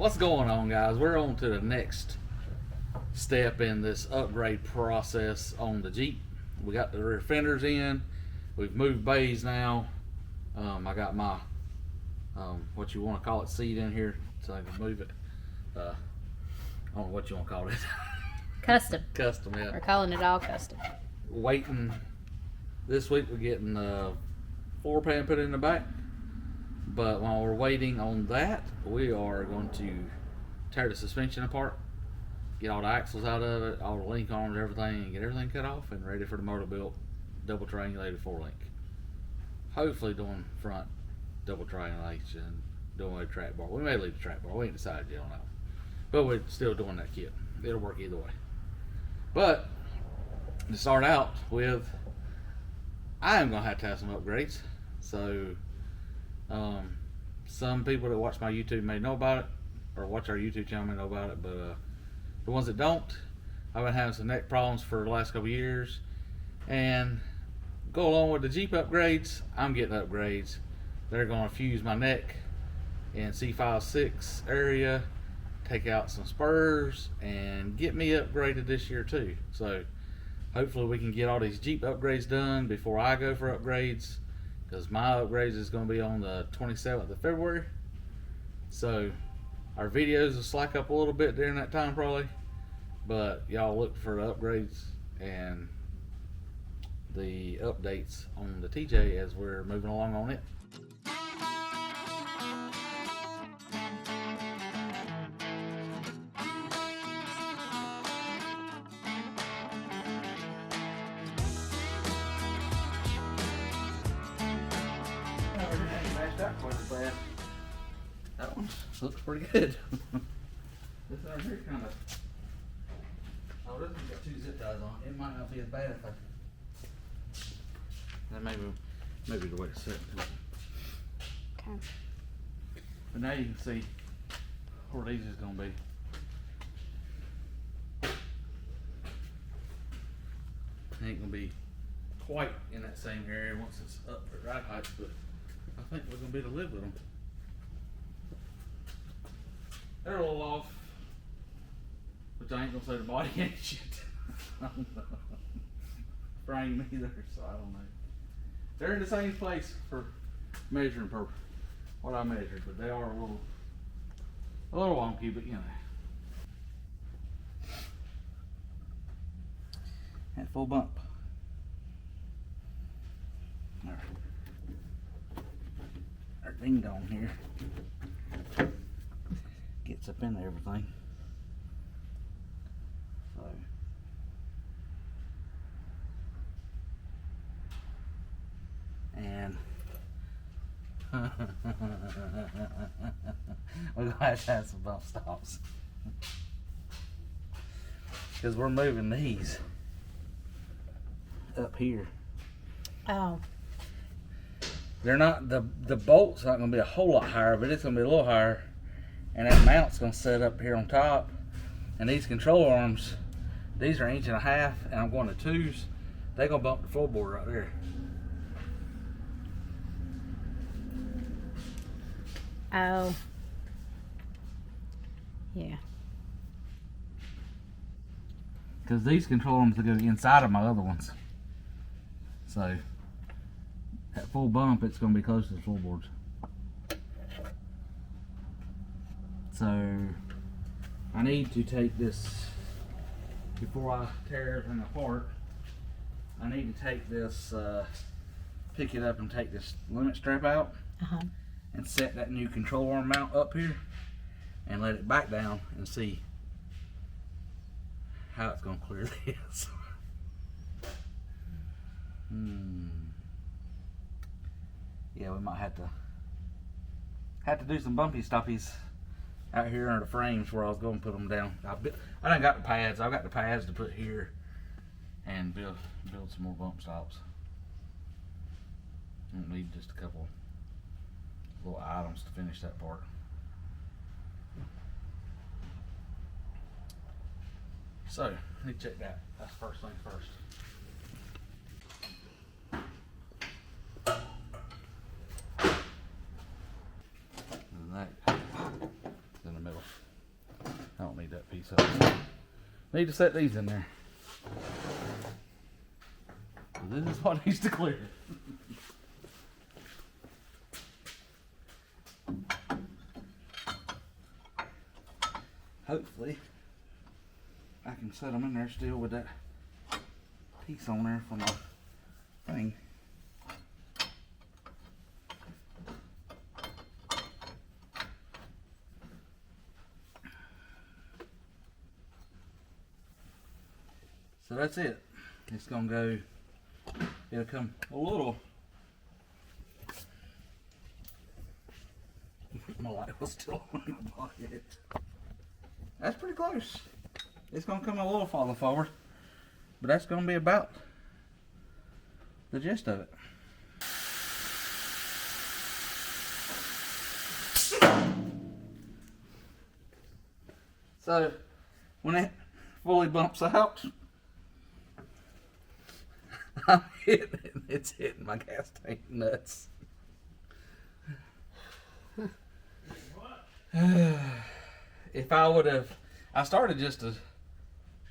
What's going on, guys? We're on to the next step in this upgrade process on the Jeep. We got the rear fenders in. We've moved bays now. I got my what you want to call it seat in here so I can move it. I don't know what you want to call it. Custom. Custom, yeah. We're calling it all custom. Waiting. This week we're getting floor pan put in the back. But while we're waiting on that, we are going to tear the suspension apart, get all the axles out of it, all the link arms, everything, and get everything cut off and ready for the motor-built double triangulated 4-link. Hopefully doing front double triangulation, doing a track bar. We may leave the track bar. We ain't decided yet on that one. But we're still doing that kit. It'll work either way. But to start out with, I am going to have some upgrades. So some people that watch my YouTube may know about it, or watch our YouTube channel may know about it, but the ones that don't, I've been having some neck problems for the last couple years, and go along with the Jeep upgrades, I'm getting upgrades. They're going to fuse my neck in C56 area, take out some spurs, and get me upgraded this year too. So hopefully we can get all these Jeep upgrades done before I go for upgrades, because my upgrades is going to be on the 27th of February. So our videos will slack up a little bit during that time probably, but y'all look for the upgrades and the updates on the TJ as we're moving along on it. That one looks pretty good. This over here kind of, oh, this one's got 2 zip ties on it. It might not be as bad if that maybe the way to set it. Okay. But now you can see where these is gonna be. It ain't gonna be quite in that same area once it's up at ride height, but I think we're gonna be able to live with them. They're a little off, which I ain't gonna say the body ain't shit. Frame either, so I don't know. They're in the same place for measuring purpose, what I measured, but they are a little wonky, but you know. At full bump. All right. Our ding dong here gets up into everything. So and we're gonna have to have some bump stops because we're moving these up here. Oh. They're not, the bolt's not gonna be a whole lot higher, but it's gonna be a little higher. And that mount's gonna set up here on top. And these control arms, these are 1.5 inches, and I'm going to 2s. They're gonna bump the floorboard right there. Oh. Yeah. Because these control arms will go inside of my other ones. So at full bump, it's gonna be close to the floorboards. So I need to take this, before I tear everything apart, I need to take this, pick it up and take this limit strap out and set that new control arm mount up here and let it back down and see how it's going to clear this. Yeah, we might have to do some bumpy stuffies out here under the frames where I was going to put them down. I done got the pads. I've got the pads to put here and build some more bump stops. I don't need just a couple little items to finish that part. So, let me check that. That's first thing first. And that in the middle. these hooks. Need to set these in there. This is what needs to clear. Hopefully, I can set them in there still with that piece on there from the thing. So that's it. It's gonna go, it'll come a little. My light was still on my pocket. That's pretty close. It's gonna come a little farther forward, but that's gonna be about the gist of it. So when it fully bumps out, it's hitting my gas tank nuts. If I would have, I started just to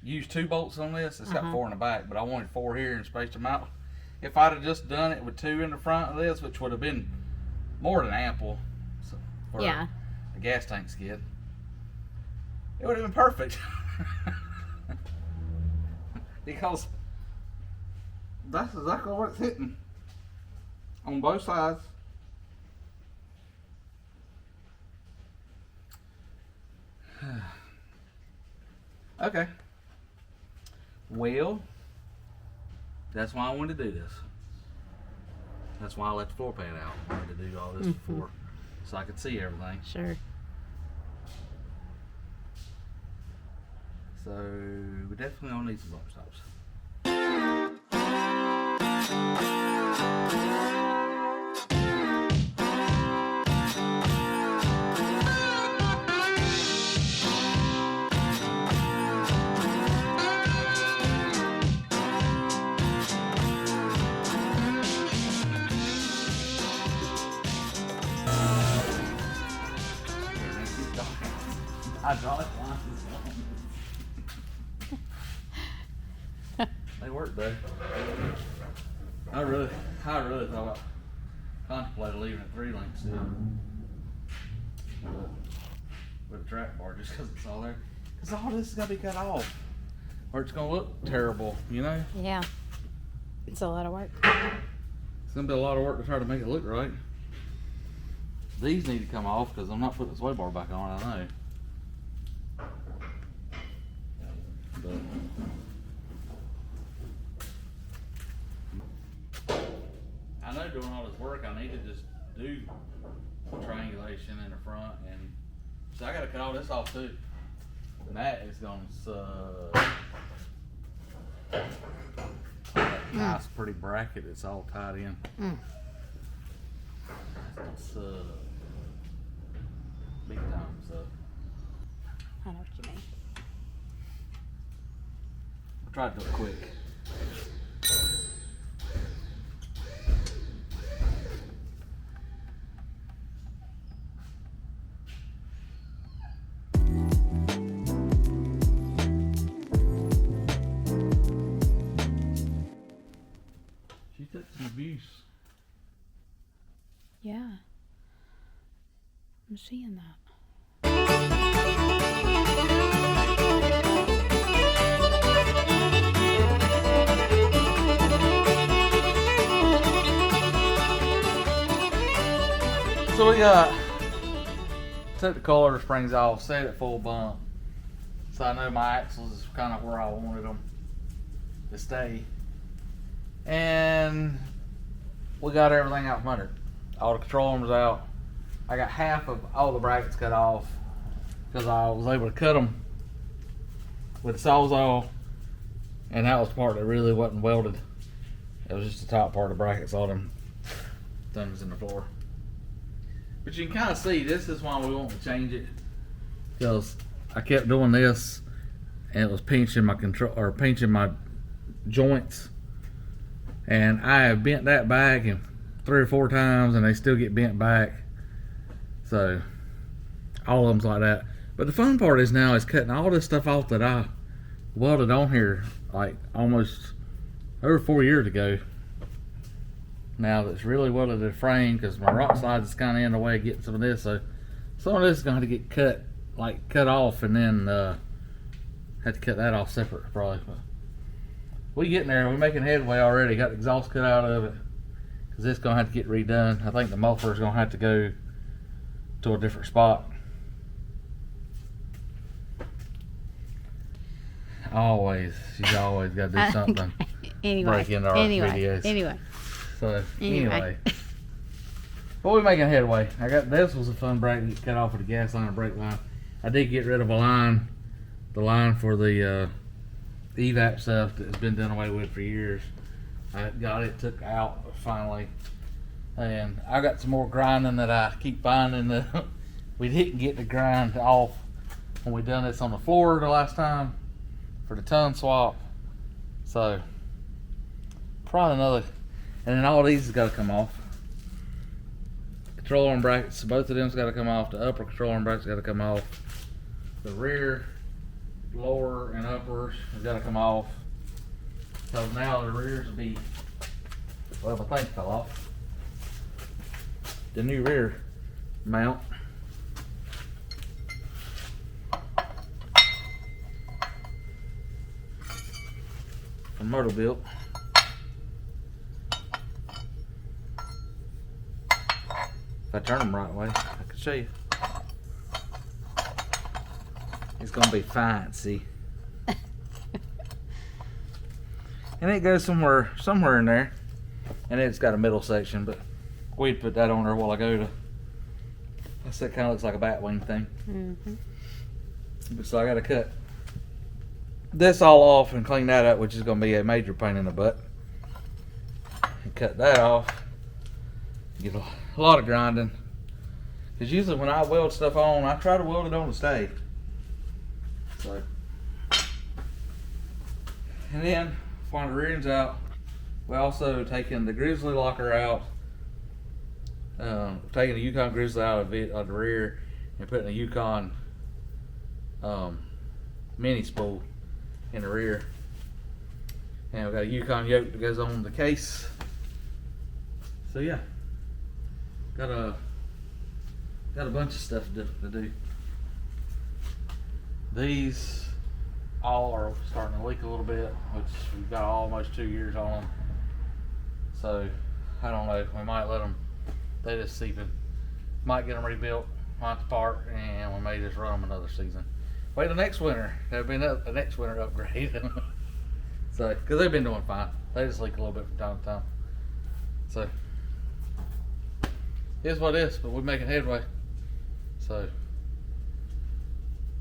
use 2 bolts on this. It's got 4 in the back, but I wanted 4 here and spaced them out. If I'd have just done it with 2 in the front of this, which would have been more than ample for a gas tank skid, it would have been perfect. Because that's exactly what it's hitting on both sides. Okay. Well, that's why I wanted to do this. That's why I let the floor pan out. I wanted to do all this before, so I could see everything. Sure. So we definitely don't need some bump stops. Hydraulic lines. They work though. I really thought contemplated leaving it 3 links still with a track bar just because it's all there. Because all this is gonna be cut off, or it's gonna look terrible, you know. Yeah. It's a lot of work. It's gonna be a lot of work to try to make it look right. These need to come off because I'm not putting the sway bar back on. I know. But I know doing all this work, I need to just do triangulation in the front, and so I got to cut all this off too. And that is gonna suck. Nice, pretty bracket. It's all tied in. It's gonna suck big time. So I know what you mean. I tried to do it quick. She took some abuse. Yeah. I'm seeing that. So we took the coiler springs off, set it full bump. So I know my axles is kind of where I wanted them to stay. And we got everything out from under. All the control arms out. I got half of all the brackets cut off because I was able to cut them with the Sawzall, and that was the part that really wasn't welded. It was just the top part of the brackets, all them things in the floor. But you can kind of see this is why we want to change it, because I kept doing this and it was pinching my control or pinching my joints, and I have bent that back and 3 or 4 times and they still get bent back. So all of them's like that. But the fun part is now is cutting all this stuff off that I welded on here like almost over 4 years ago. Now that's really welded to the frame because my rock slides is kind of in the way of getting some of this. So some of this is going to get cut off, and then have to cut that off separate probably. But we getting there. We're making headway already. Got the exhaust cut out of it because it's going to have to get redone. I think the muffler is going to have to go to a different spot. She's always got to do something. Break into our videos. So anyway. But we're making headway. This was a fun brake that cut off with the gas line and brake line. I did get rid of a line, the line for the evap stuff that's been done away with for years. I got it took out finally, and I got some more grinding that I keep finding. We didn't get the grind off when we done this on the floor the last time for the ton swap. So probably another, and then all these has got to come off. Control arm brackets, both of them's got to come off. The upper control arm brackets got to come off. The rear, lower, and uppers has got to come off. So now the rears will be, well, my thing fell off. The new rear mount. From Motorbuilt. If I turn them right way, I can show you. It's gonna be fancy. And it goes somewhere in there, and it's got a middle section, but we'd put that on there while I go to. That kind of looks like a bat wing thing. But so I got to cut this all off and clean that up, which is going to be a major pain in the butt. And cut that off. Get a lot of grinding, because usually when I weld stuff on, I try to weld it on to stay. So, and then find the rear ends out. We also taking the Grizzly locker out, taking the Yukon Grizzly out of the rear, and putting a Yukon mini spool in the rear. And we got a Yukon yoke that goes on the case. So yeah, got a bunch of stuff to do. These all are starting to leak a little bit, which we've got almost 2 years on them. So I don't know, we might let them, they just seeping. Might get them rebuilt, might apart, and we may just run them another season. Wait till next winter, that'll be the next winter upgrade. So, because they've been doing fine. They just leak a little bit from time to time. So, here's what it is, but we're making headway. So,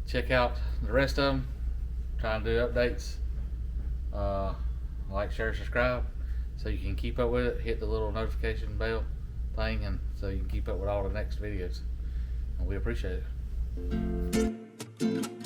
check out the rest of them. Trying to do updates. Like, share, subscribe, so you can keep up with it. Hit the little notification bell thing, and so you can keep up with all the next videos. And we appreciate it.